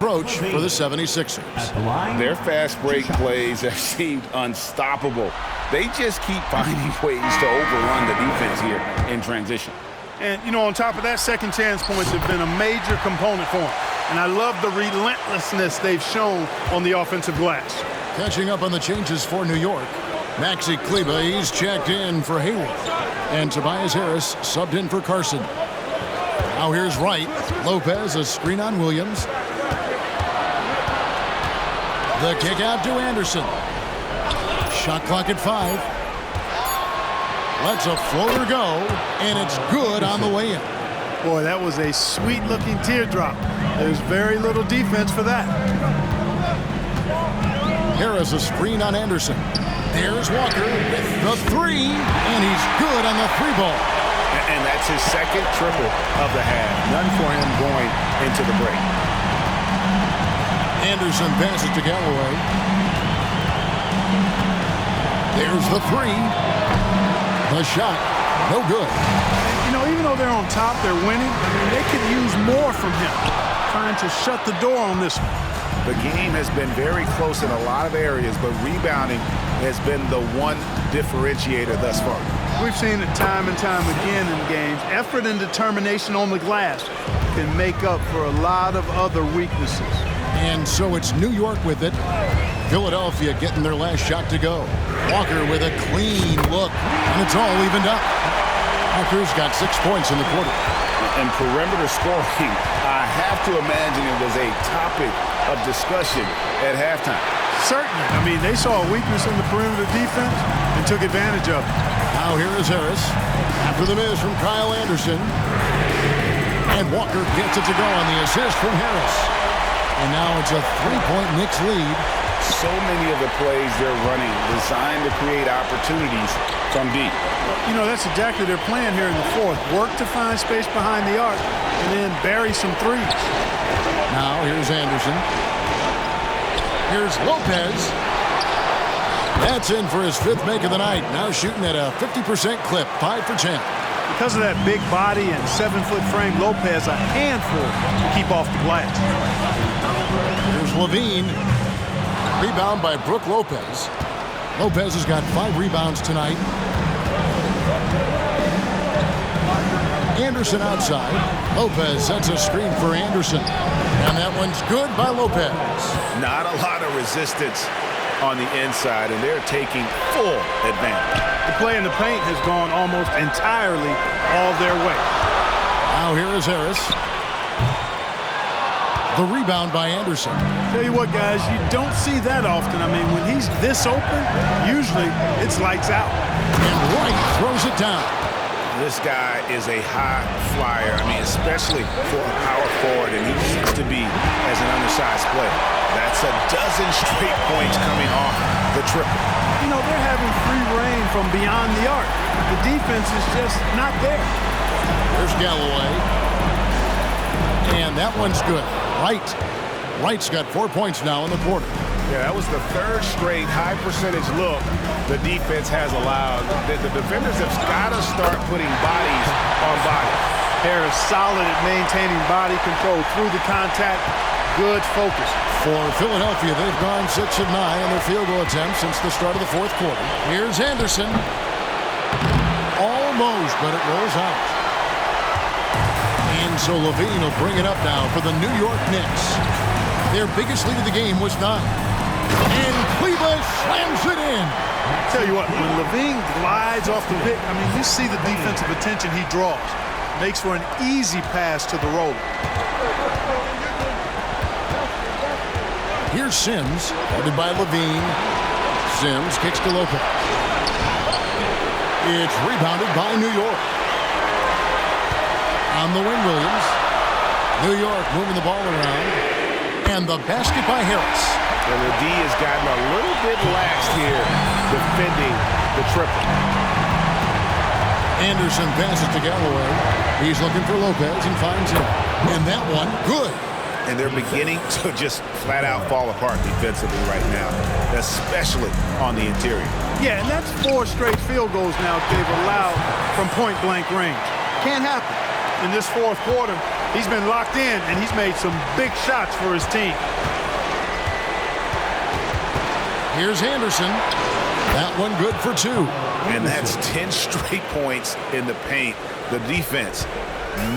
approach for the 76ers. Their fast break plays have seemed unstoppable. They just keep finding ways to overrun the defense here in transition. And, you know, on top of that, second chance points have been a major component for them. And I love the relentlessness they've shown on the offensive glass. Catching up on the changes for New York. Maxi Kleber, he's checked in for Hayward. And Tobias Harris subbed in for Carson. Now here's Wright. Lopez, a screen on Williams. The kick out to Anderson. Shot clock at 5. Lets a floater go, and it's good on the way in. Boy, that was a sweet-looking teardrop. There's very little defense for that. Harris, a screen on Anderson. There's Walker with the 3, and he's good on the 3 ball. And that's his second triple of the half. None for him going into the break. Anderson passes to Galloway. There's the 3. The shot, no good. You know, even though they're on top, they're winning. I mean, they could use more from him. Trying to shut the door on this one. The game has been very close in a lot of areas, but rebounding has been the one differentiator thus far. We've seen it time and time again in games. Effort and determination on the glass can make up for a lot of other weaknesses. And so it's New York with it. Philadelphia getting their last shot to go. Walker with a clean look, and it's all evened up. Walker's got 6 points in the quarter. And perimeter scoring, I have to imagine it was a topic of discussion at halftime. Certainly. I mean, they saw a weakness in the perimeter defense and took advantage of it. Now here is Harris. After the miss from Kyle Anderson. And Walker gets it to go on the assist from Harris. And now it's a 3-point Knicks lead. So many of the plays they're running designed to create opportunities from deep. You know, that's exactly their plan here in the fourth. Work to find space behind the arc and then bury some threes. Now here's Anderson. Here's Lopez. That's in for his 5th make of the night. Now shooting at a 50% clip, 5 for 10. Because of that big body and 7-foot frame, Lopez a handful to keep off the glass. Here's Levine. Rebound by Brook Lopez. Lopez has got 5 rebounds tonight. Anderson outside. Lopez sets a screen for Anderson. And that one's good by Lopez. Not a lot of resistance on the inside, and they're taking full advantage. The play in the paint has gone almost entirely all their way. Now here is Harris. The rebound by Anderson. Tell you what, guys, you don't see that often. I mean, when he's this open, usually it's lights out. And Wright throws it down. This guy is a high flyer. I mean, especially for a power forward, and he seems to be as an undersized player. That's a dozen straight points coming off the triple. You know, they're having free reign from beyond the arc. The defense is just not there. There's Galloway. And that one's good. Wright's got 4 points now in the quarter. Yeah, that was the 3rd straight high percentage look the defense has allowed. The defenders have got to start putting bodies on bodies. Harris solid at maintaining body control through the contact. Good focus. For Philadelphia, they've gone 6 of 9 on their field goal attempts since the start of the 4th quarter. Here's Anderson. Almost, but it rolls out. And so Levine will bring it up now for the New York Knicks. Their biggest lead of the game was 9. And Cleveland slams it in. Tell you what, when Levine glides off the pick, I mean, you see the defensive attention he draws. Makes for an easy pass to the roller. Here's Sims, guarded by Levine. Sims kicks to Lopez. It's rebounded by New York. On the wing, Williams. New York moving the ball around. And the basket by Harris. And the D has gotten a little bit lax here defending the triple. Anderson passes to Galloway. He's looking for Lopez and finds him. And that one, good. And they're beginning to just flat out fall apart defensively right now, especially on the interior. Yeah, and that's 4 straight field goals now they've allowed from point-blank range. Can't happen. In this 4th quarter, He's been locked in, and he's made some big shots for his team. Here's Anderson. That one good for 2. And that's 10 straight points in the paint. The defense,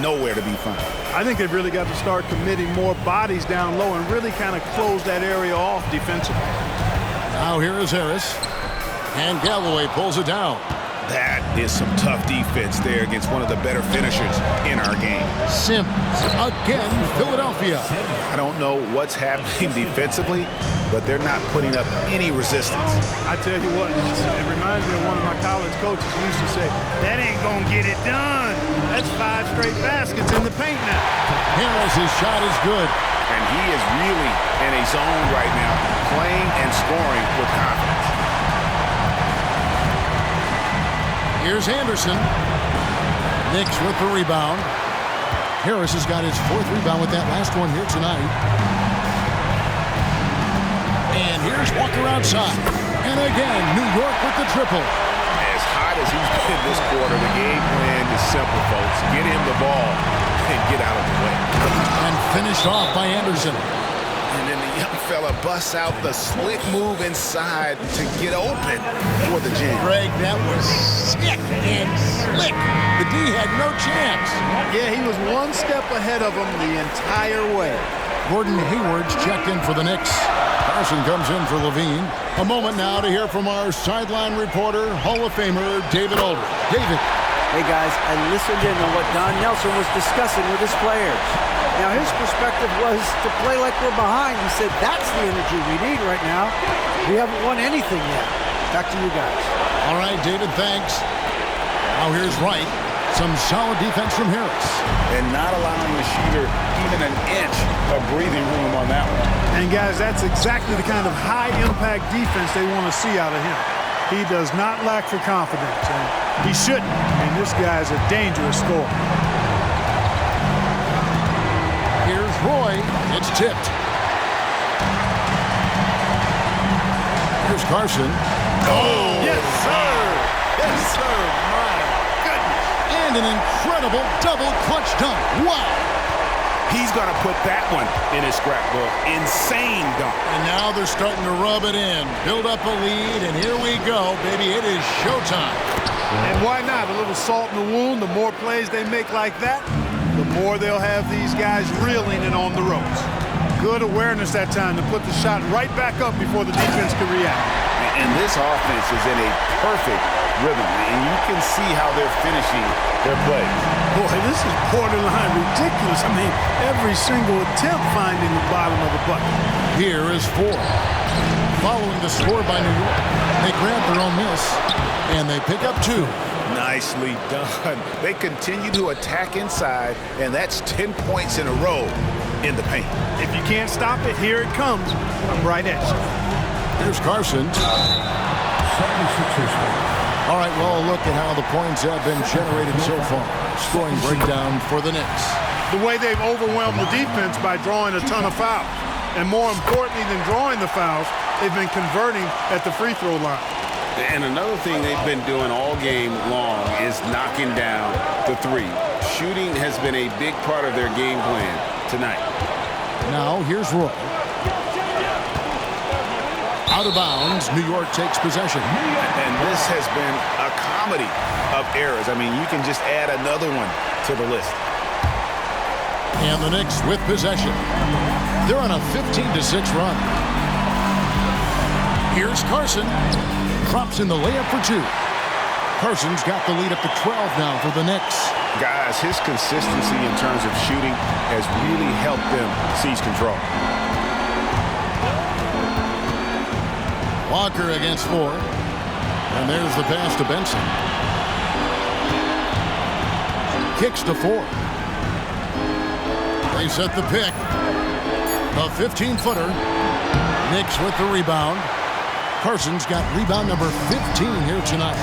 nowhere to be found. I think they've really got to start committing more bodies down low and really kind of close that area off defensively. Now here is Harris. And Galloway pulls it down. That is some tough defense there against one of the better finishers in our game. Sims. Again, Philadelphia. I don't know what's happening defensively, but they're not putting up any resistance. I tell you what, it reminds me of one of my college coaches who used to say, that ain't gonna get it done. That's 5 straight baskets in the paint now. Harris's shot is good. And he is really in a zone right now, playing and scoring with confidence. Here's Anderson. Knicks with the rebound. Harris has got his 4th rebound with that last one here tonight. And here's Walker outside. And again, New York with the triple. As hot as he's been this quarter, the game plan is simple, folks. Get him the ball and get out of the way. And finished off by Anderson. And then the young fella busts out the slick move inside to get open for the jam. Greg, that was sick and slick. The D had no chance. Yeah, he was one step ahead of him the entire way. Gordon Hayward's checked in for the Knicks. Carson comes in for Levine. A moment now to hear from our sideline reporter, Hall of Famer David Aldridge. David. Hey guys, I listened in on what Don Nelson was discussing with his players. Now his perspective was to play like we're behind. He said that's the energy we need right now. We haven't won anything yet. Back to you guys. All right, David, thanks. Now here's Wright. Some solid defense from Harris. And not allowing the shooter even an inch of breathing room on that one. And guys, that's exactly the kind of high-impact defense they want to see out of him. He does not lack for confidence, and he shouldn't. I mean, this guy's a dangerous scorer. Here's Roy. It's tipped. Here's Carson. Oh! Yes, sir! Yes, sir! My goodness! And an incredible double clutch dunk. Wow! He's going to put that one in his scrapbook. Insane dunk. And now they're starting to rub it in. Build up a lead, and here we go, baby. It is showtime. And why not? A little salt in the wound. The more plays they make like that, the more they'll have these guys reeling and on the ropes. Good awareness that time to put the shot right back up before the defense can react. And this offense is in a perfect rhythm, and you can see how they're finishing their plays. Boy, this is borderline ridiculous. I mean, every single attempt finding the bottom of the bucket. Here is 4. Following the score by New York, they grab their own miss, and they pick up 2. Nicely done. They continue to attack inside, and that's 10 points in a row in the paint. If you can't stop it, here it comes. I'm right at you. Here's Carson. 76ers. All right, well, look at how the points have been generated so far. Scoring breakdown for the Knicks. The way they've overwhelmed the defense by drawing a ton of fouls. And more importantly than drawing the fouls, they've been converting at the free throw line. And another thing they've been doing all game long is knocking down the 3. Shooting has been a big part of their game plan tonight. Now, here's Roy. Out of bounds, New York takes possession. And this has been a comedy of errors. I mean, you can just add another one to the list. And the Knicks with possession. They're on a 15-6 run. Here's Carson. Drops in the layup for 2. Carson's got the lead up to 12 now for the Knicks. Guys, his consistency in terms of shooting has really helped them seize control. Walker against 4. And there's the pass to Benson. Kicks to 4. They set the pick. A 15-footer. Knicks with the rebound. Carson's got rebound number 15 here tonight.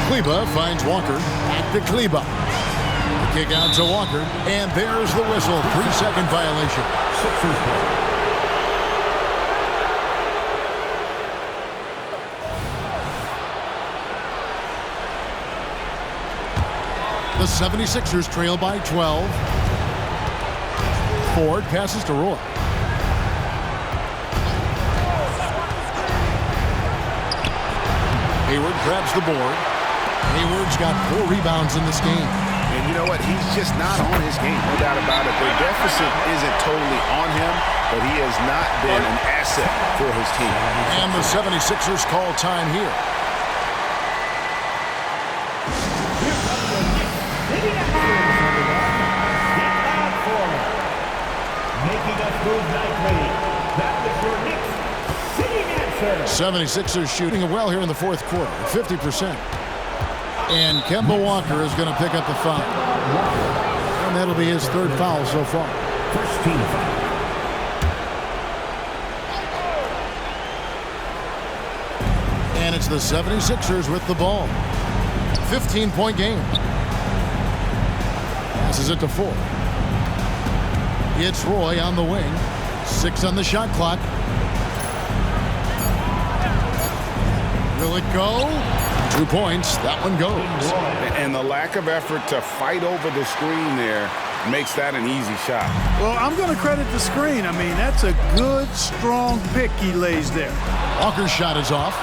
Kleber finds Walker. Back to Kleber. The kick out to Walker. And there's the whistle. 3-second violation. Sixers ball. The 76ers trail by 12. Ford passes to Roy. Hayward grabs the board. Hayward's got 4 rebounds in this game. And you know what? He's just not on his game, no doubt about it. The deficit isn't totally on him, but he has not been an asset for his team. And the 76ers call time here. Making us move nightly. That was your Knicks sitting answer. 76ers shooting well here in the fourth quarter, 50%. And Kemba Walker is going to pick up the foul. And that'll be his 3rd foul so far. First team foul. And it's the 76ers with the ball. 15-point game. Passes it to Ford. It's Roy on the wing. 6 on the shot clock. Will it go? 2 points. That one goes. And the lack of effort to fight over the screen there makes that an easy shot. Well, I'm going to credit the screen. I mean, that's a good, strong pick he lays there. Walker's shot is off.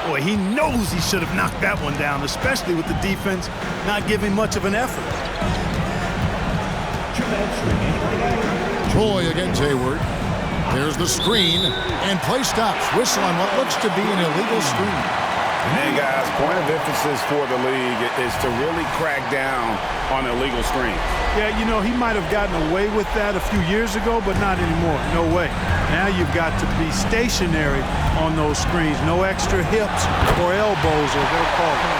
Boy, he knows he should have knocked that one down, especially with the defense not giving much of an effort. Roy against Hayward. There's the screen, and play stops. Whistle on what looks to be an illegal screen. And guys, point of emphasis for the league is to really crack down on illegal screens. Yeah, you know, he might have gotten away with that a few years ago, but not anymore. No way. Now you've got to be stationary on those screens. No extra hips or elbows, or they'll call it.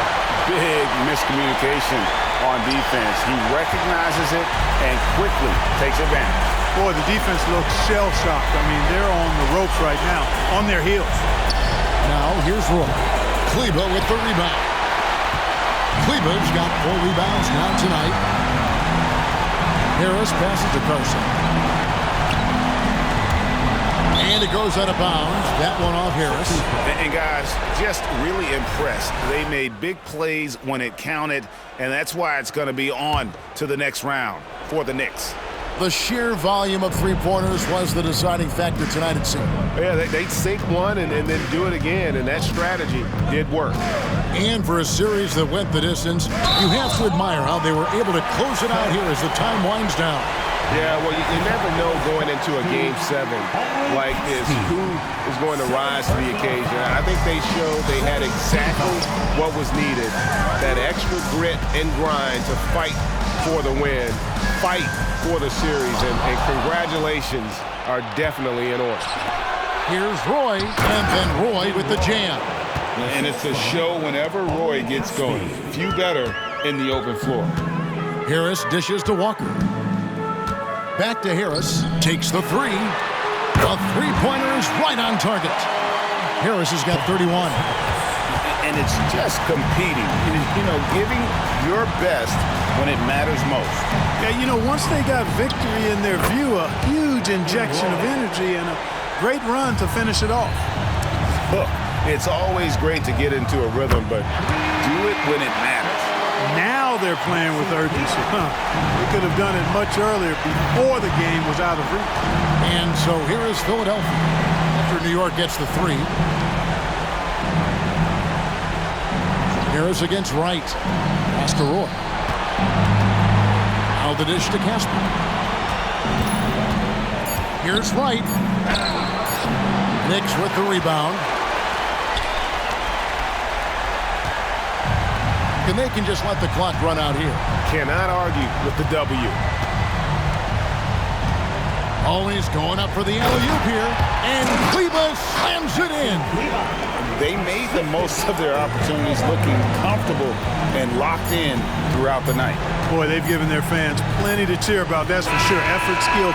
Big miscommunication on defense. He recognizes it and quickly takes advantage. Boy, the defense looks shell-shocked. I mean, they're on the ropes right now, on their heels. Now, here's Roy. Kleber with the rebound. Kleber's got 4 rebounds now tonight. Harris passes to Carson. And it goes out of bounds. That one off Harris. And guys, just really impressed. They made big plays when it counted, and that's why it's going to be on to the next round for the Knicks. The sheer volume of 3-pointers was the deciding factor tonight, it seemed. Yeah, they'd sink one and then do it again, and that strategy did work. And for a series that went the distance, you have to admire how they were able to close it out here as the time winds down. Yeah, well, you never know going into a Game 7 like this who is going to rise to the occasion. I think they showed they had exactly what was needed, that extra grit and grind to fight for the win, fight for the series, and congratulations are definitely in order. Here's Roy, and then Roy with the jam. And it's a show whenever Roy gets going. Few better in the open floor. Harris dishes to Walker. Back to Harris, takes the 3. The 3-pointer is right on target. Harris has got 31. And it's just competing, you know, giving your best when it matters most. Yeah, you know, once they got victory in their view, a huge injection of energy and a great run to finish it off. Look, it's always great to get into a rhythm, but do it when it matters. Now they're playing with urgency. They could have done it much earlier before the game was out of reach. And so here is Philadelphia after New York gets the 3. Harris against Wright. Pass to Roy. Now the dish to Casper. Here's Wright. Knicks with the rebound. And they can just let the clock run out here. Cannot argue with the W. Always going up for the alley-oop here. And Kleber slams it in. They made the most of their opportunities, looking comfortable and locked in throughout the night. Boy, they've given their fans plenty to cheer about, that's for sure. Effort, skill,